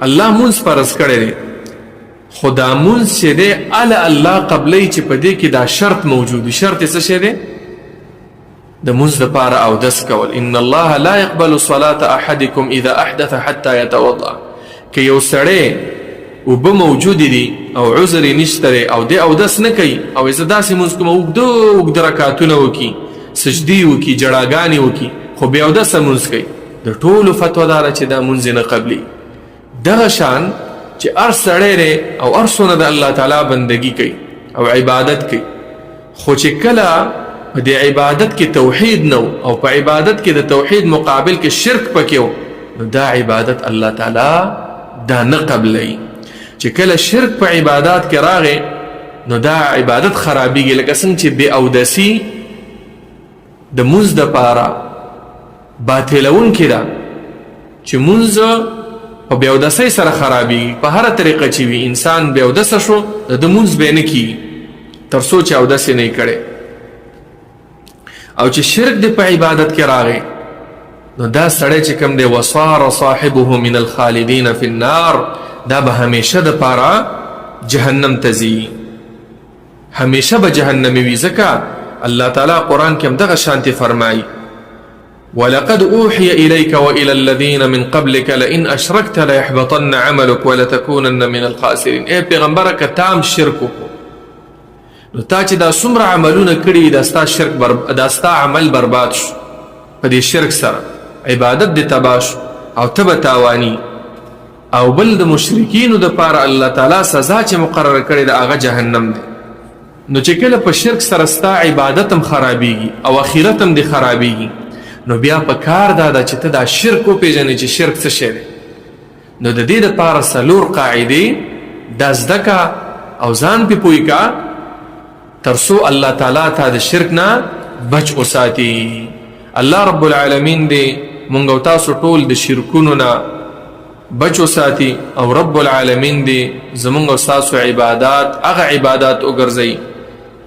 الله مونږ فرض کړی دی خو دا مونځ چې دی الله قبلی چې په دې کې دا شرط موجود وي. شرط یې څه شی دی؟ د مونځ دپاره اودس کول. ان الله لا يقبل صلاة احدکم اذا احدث حتى يتوضا. که یو سړی اوبه موجودې دي او عذر یې نشته دی او دی اودس نه کوي او زه داسې مونځ کوم اوږده اوږده رکعتونه وکړي، سجدې وکړي، جړاګانې وکړي، خو بې اودسه مونځ کوي، د ټولو فتوا دا ده چې دا مونځ یې نه قبلي. دغه شان چې هر سړی دی او هر څونه د الله تعالی بندګي کوي او عبادت کوي، خو چې کله په دې عبادت کې توحید نه او په عبادت کې د توحید مقابل کې شرک پکې و، نو دا عبادت الله تعالی دا نه قبلوي. چې کله شرک په عبادات کې راغی نو دا عبادت خرابېږي. لکه څنګه چې بې اودسي د مونځ دپاره باطلونکې ده، چې مونځ په بې اودسۍ سره خرابېږي. په هره طریقه چې وي انسان بې اودسه شو د مونځ به یې نه کېږي تر څو چې اودس یې نه یې کړی. او چې شرک دی په عبادت کې راغی نو دا سړی چې کوم دی وصار صاحبه من الخالدین فی النار، دا به همیشه دپاره جهنم ته ځي، همیشه به جهنمي وي. ځکه الله تعالی قرآن کې هم دغه شانتې فرمایي ولقد اوحي إليك وإلى الذين من قبلك لئن أشركت ليحبطن عملك ولتكونن من الخاسرين. اے پیغمبره که تام شرک وکړو نو تا چې دا څومره عملونه کړي دا ستا عمل برباد شو په دې شرک سره، عبادت دې تباه شو او ته به تاواني. او بل د مشرکینو دپاره الله تعالی سزا چې مقرره کړې ده هغه جهنم دی. نو چې کله په شرک سره ستا عبادت هم خرابېږي او اخرت هم دې خرابېږي نو بیا په کار دا ده چې ته دا شرک وپېژنې چې شرک څه شی دی. نو د دې دپاره 4 قاعدې دا زده که او ځان پې پوه که تر څو الله تعالی ته د شرک نه بچ وساتي. الله رب العالمین دې مونږ او تاسو ټول د شرکونو نه بچ وساتي او رب العالمین دې زمونږ او ستاسو عبادات هغه عبادات وګرځوي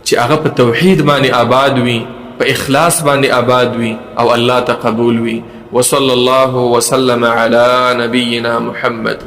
چې هغه په توحید باندې آباد وي، په اخلاص باندې آباد وي او الله ته قبول وي. وصلی الله وسلم علی نبینا محمد.